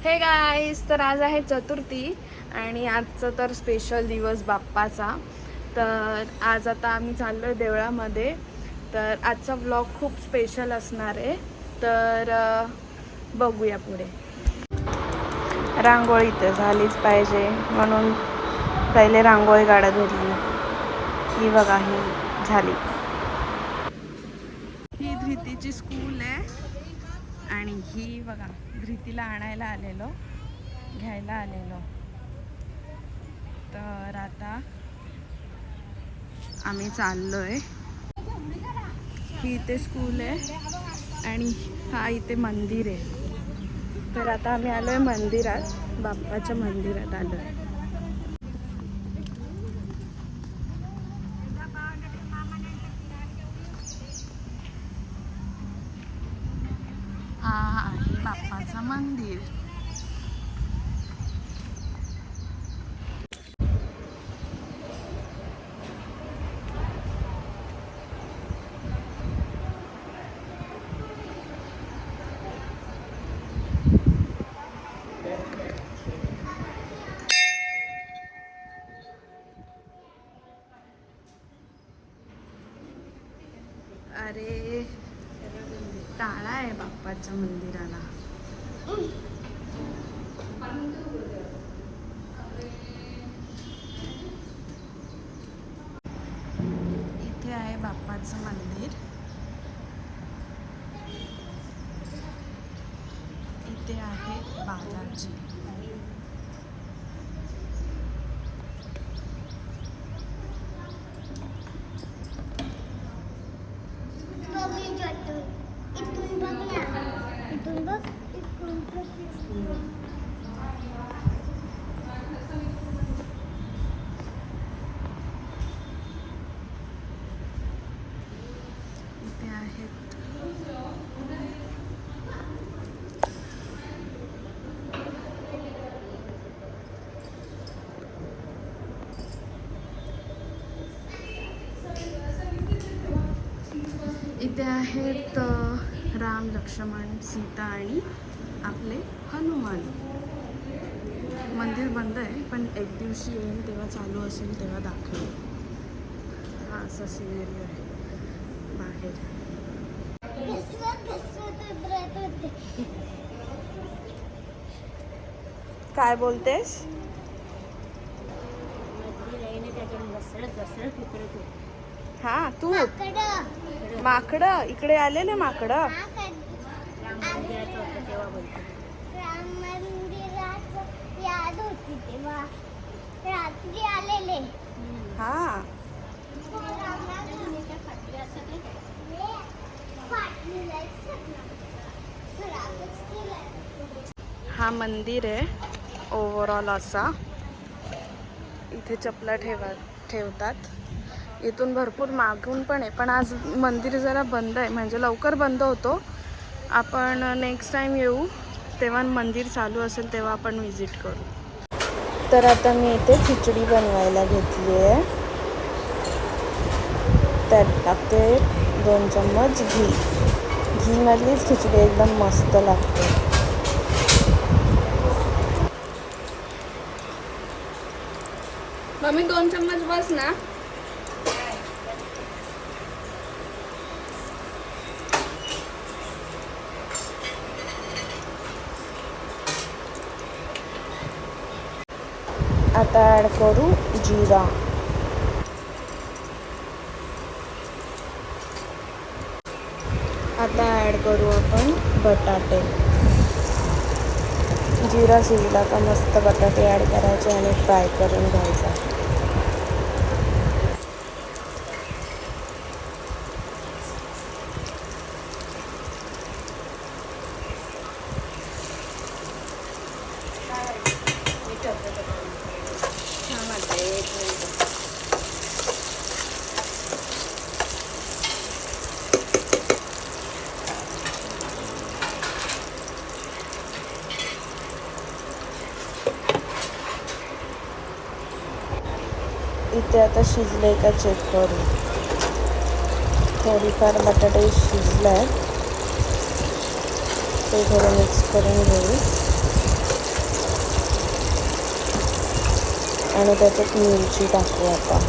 Hey guys, तर आज आहे चतुर्थी आणि आजचं तर स्पेशल दिवस बाप्पाचा. तर आज आता आम्ही चाललो आहे देवळामध्ये. तर आजचा व्लॉग खूप स्पेशल असणार आहे. तर बघूया पुढे. रांगोळी तर झालीच पाहिजे म्हणून पहिले रांगोळी काढत होती. ही बघा, ही झाली. ही धृतीची स्कूल आहे आणि ही बघा धृतीला आणायला आलेलो, घ्यायला आलेलो. तर आता आम्ही चाललोय. ही इथे स्कूल आहे आणि हा इथे मंदिर आहे. तर आता आम्ही आलोय मंदिरात, बाप्पाच्या मंदिरात आलोय. हा आहे बाप्पाचं मंदिर. अरे टाळा आहे बाप्पाच्या मंदिराला. इथे आहे बाप्पाचं मंदिर. इथे आहे बालाजी. इथे आहेत इथे आहेत राम, लक्ष्मण, सीता आणि आपले हनुमान. मंदिर बंद आहे पण एक दिवशी येईल तेव्हा चालू असेल तेव्हा दाखवेल. हा असा सिनेरी आहे बाहेर. काय बोलतेस? हा तू माकडं इकडे आलेले माकडं. याद होती तेव्हा रात्री आलेले. हा हा मंदिर आहे ओव्हरऑल असा. इथे चपला ठेवतात. इथून भरपूर मागून पण आहे पण आज मंदिर जरा बंद आहे, म्हणजे लवकर बंद होतो. आपण नेक्स्ट टाइम येऊ तेव्हा मंदिर चालू असेल तेव्हा आपण विजिट करू. तर आता मी इथे खिचडी बनवायला घेतली आहे. त्यात टाकते 2 चम्मच घी. घीमधलीच खिचडी एकदम मस्त लागते. मम्मी 2 चम्मच बस ना. आता ॲड करू जिरा. आता ॲड करू आपण बटाटे. जिरा शिजला का मस्त बटाटे ॲड करायचे आणि फ्राय करून घ्यायचा. इथे आता शिजले का चेक करू. थोडीफार बटाटे शिजले आहेत, ते थोडं मिक्स करून घेऊ. आणि त्याच्यात मिरची टाकू आता.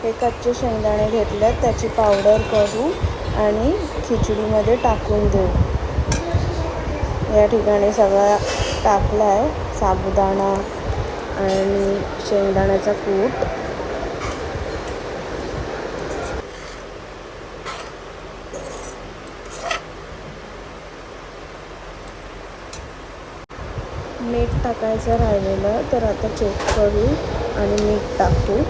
हे कच्चे शेंगदाणे घेतले, त्याची पावडर करू आणि खिचडीमध्ये टाकून देऊ. या ठिकाणी सगळा टाकला आहे, साबुदाणा आणि शेंगदाण्याचा कूट. मीठ टाकायचं राहिलेलं तर आता चेक करू आणि मीठ टाकू.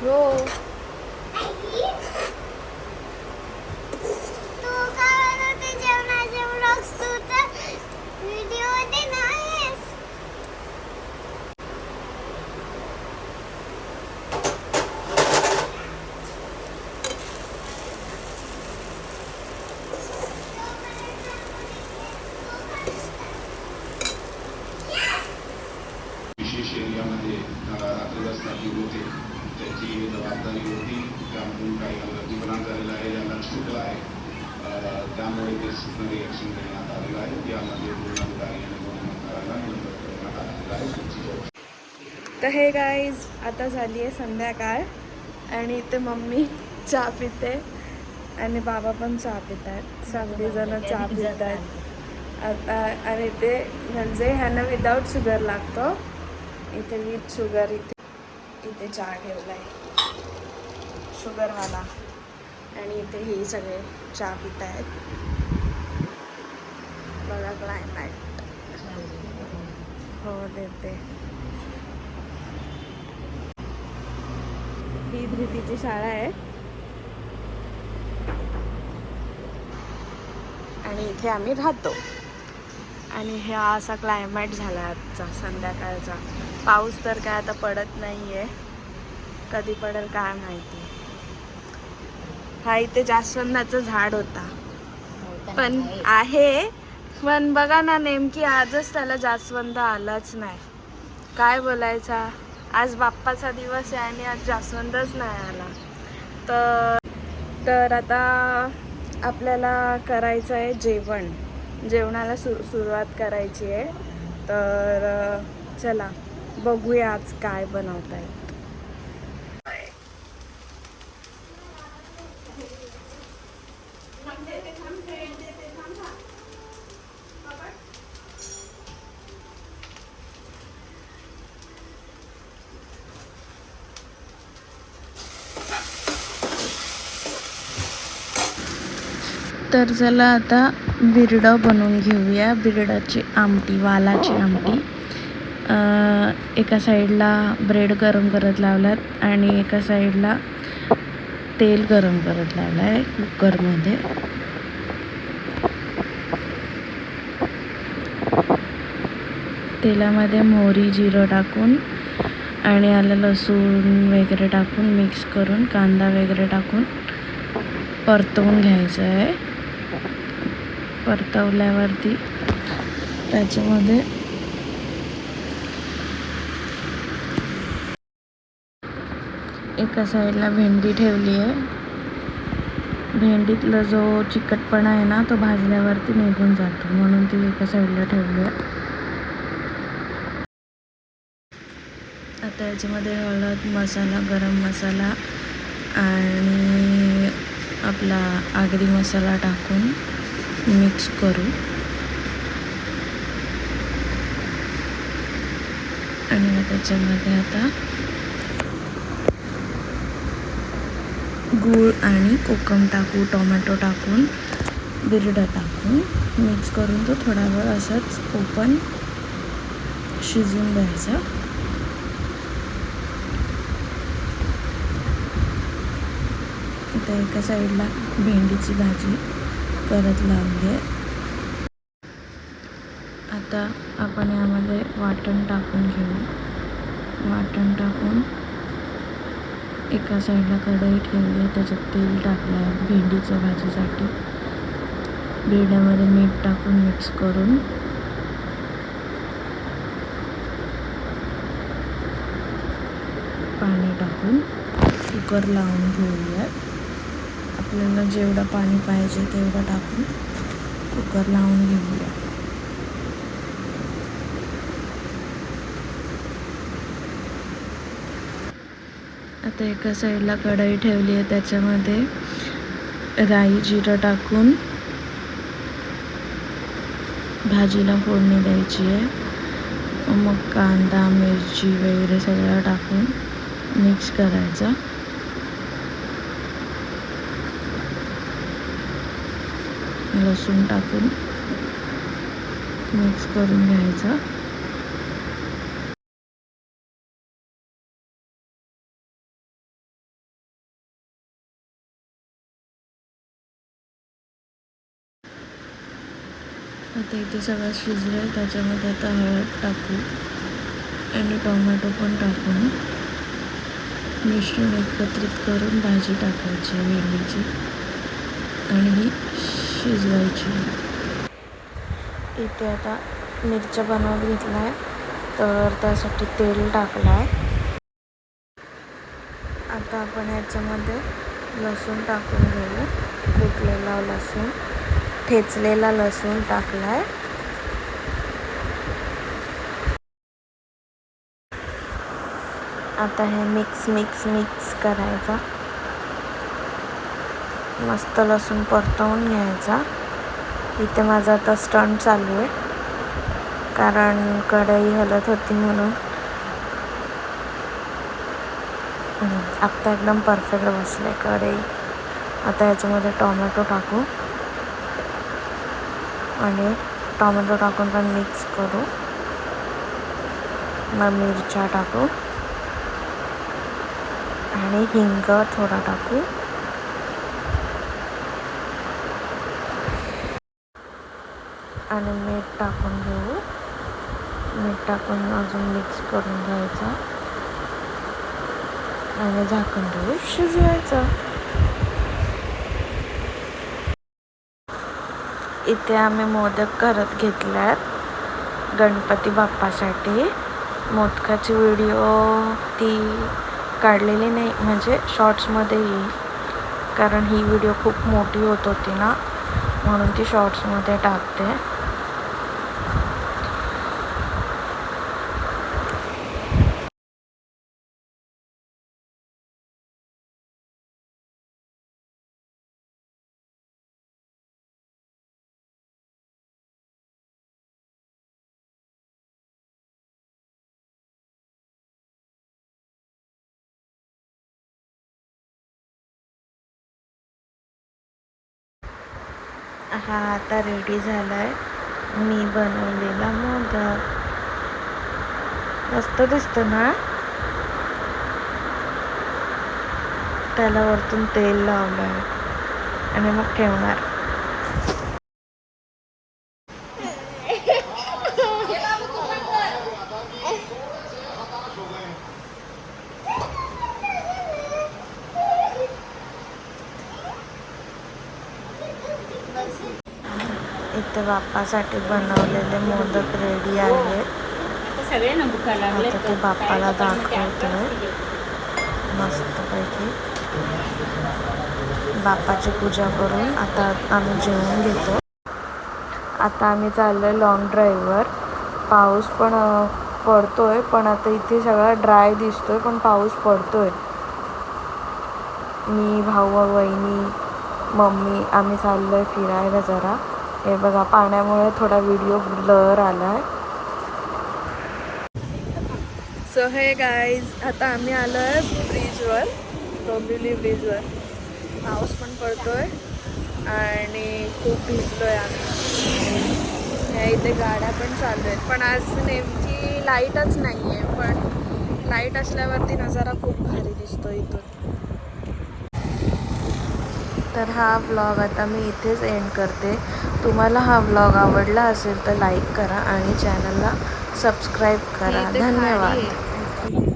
हो. विशेष एरियामध्ये रात्रवास लागली होते, त्याची जबाबदारी होती. त्यामधून काही अलगीकरण झालेलं आहे, याला सुटलं आहे. त्यामुळे ते सुटणारी ॲक्शन घेण्यात आलेलं आहे. यामध्ये गुन्हेगारी आणि गुन्हेगाराला निलंबित करण्यात आलेलं आहे. तर हे गाईज, आता झाली आहे संध्याकाळ आणि इथे मम्मी चहा पिते आणि बाबा पण चहा पित आहेत. सगळीजणं चहा पित आहेत आता. आणि ते म्हणजे ह्यांना विदाऊट शुगर लागतो, इथे विथ शुगर. इथे चहा ठेवला आहे शुगरवाला आणि इथे हे सगळे चहा पित आहेत. बघा क्लायमॅट. हो देते. ही धृतीची शाळा आहे आणि इथे आम्ही राहतो. आणि हा असा क्लायमॅट झाला आजचा संध्याकाळचा. पाऊस तर काय आता पडत नाही आहे, कधी पडेल काय माहिती. हा इथे जास्वंदाचं झाड होता पण आहे, पण बघा ना नेमकी आजच त्याला जास्वंद आलाच नाही. काय बोलायचा, आज बाप्पाचा दिवस आहे आणि आज जास्वंदच नाही आला. तर आता आपल्याला करायचं आहे जेवण. जेवणाला सुरुवात करायची आहे. तर चला बघूया आज काय बनवता येईल. तर चला आता बिरडं बनवून घेऊया. बिरडाची आमटी, वालाची आमटी. एका साईडला ब्रेड गरम करत लावलात आणि एका साईडला तेल गरम करत लावलं आहे कुकरमध्ये. तेलामध्ये मोहरी जिरं टाकून आणि आलं लसूण वगैरे टाकून मिक्स करून कांदा वगैरे टाकून परतवून घ्यायचं आहे. परतवल्यावरती त्याच्यामध्ये एका साईडला भेंडी ठेवली आहे. भेंडीतला जो चिकटपणा आहे ना तो भाजल्यावरती निघून जातो, म्हणून ती एका साईडला ठेवली आहे. आता याच्यामध्ये हळद, मसाला, गरम मसाला आणि आपला आगरी मसाला टाकून मिक्स करू. आणि मग त्याच्यामध्ये आता गूळ आणि कोकम टाकू, टोमॅटो टाकून, बिरडं टाकून मिक्स करून तो थोडा वेळ असंच ओपन शिजवून द्यायचा. आता एका साईडला भेंडीची भाजी करत लावली आहे. आता आपण यामध्ये वाटण टाकून घेऊ. वाटण टाकून एका साईडला कढई ठेवली आहे, त्याच्यात तेल टाकलं आहे भेंडीच्या भाजीसाठी. बिरड्यामध्ये मीठ टाकून मिक्स करून पाणी टाकून कुकर लावून घेऊयात. आपल्याला जेवढं पाणी पाहिजे तेवढं टाकून कुकर लावून घेऊया. आता एका साईडला कढई ठेवली आहे, त्याच्यामध्ये राई जिरं टाकून भाजीला फोडणी द्यायची आहे. मग कांदा मिरची वगैरे सगळं टाकून मिक्स करायचा. लसूण टाकून मिक्स करून घ्यायचा. आता इथे सगळं शिजलं आहे, त्याच्यामध्ये आता हळद टाकू आणि टोमॅटो पण टाकून मिश्रण एकत्रित करून भाजी टाकायची भेंडीची आणि ही शिजवायची. इथे आता मिरच्या बनवून घेतल्या आहे, तर त्यासाठी तेल टाकलं आहे. आता आपण याच्यामध्ये लसूण टाकून घेऊ. कुटलेला लसूण, ठेचलेला लसूण टाकला आहे. आता हे मिक्स करायचा. मस्त लसूण परतवून घ्यायचा. इथे माझा आता स्टंट चालू आहे, कारण कढई हलत होती म्हणून. आता एकदम परफेक्ट बसले कढई. आता याच्यामध्ये टोमॅटो टाकू आणि टोमॅटो टाकून पण मिक्स करू. मग मिरच्या टाकू आणि हिंग थोडा टाकू आणि मीठ टाकून घेऊ. मीठ टाकून अजून मिक्स करून घ्यायचा आणि झाकण देऊ शिजवायचं. इथे आम्ही मोदक करत घेतले आहेत गणपती बाप्पासाठी. मोदकाची व्हिडिओ ती काढलेली नाही, म्हणजे शॉर्ट्समध्ये येईल, कारण ही व्हिडिओ खूप मोठी होत होती ना, म्हणून ती शॉर्ट्समध्ये टाकते. हा आता रेडी झाला आहे मी बनवलेला मोदक. मस्त दिसतो ना. त्याला वरतून तेल लावलं आहे आणि मग ठेवणार. इथे बाप्पासाठी बनवलेले मोदक रेडी आहेत. आता ते बाप्पाला दाखवतोय मस्तपैकी. बाप्पाची पूजा करून आता आम्ही जेवून घेतो. आता आम्ही चाललोय लॉंग ड्राईव्हवर. पाऊस पण पडतोय, पण आता इथे सगळा ड्राय दिसतोय, पण पाऊस पडतोय. मी, भाऊ, वहिनी, मम्मी आम्ही चाललोय फिरायला जरा. हे बघा पाण्यामुळे थोडा व्हिडिओ ब्लर आलाय. सो हे गाईज, आता आम्ही आलोय ब्रिजवर, डोंबिवली ब्रिजवर. पाऊस पण पडतोय आणि खूप भिजलोय आम्ही. ह्या इथे गाड्या पण चालू आहेत, पण आज नेमकी लाईटच नाही आहे. पण लाईट असल्यावरती नजारा खूप भारी दिसतो इथून. तर हा व्लॉग आता मी इथेच एंड करते. तुम्हाला हा व्लॉग आवडला असेल तर लाईक करा आणि चॅनलला सबस्क्राईब करा. धन्यवाद.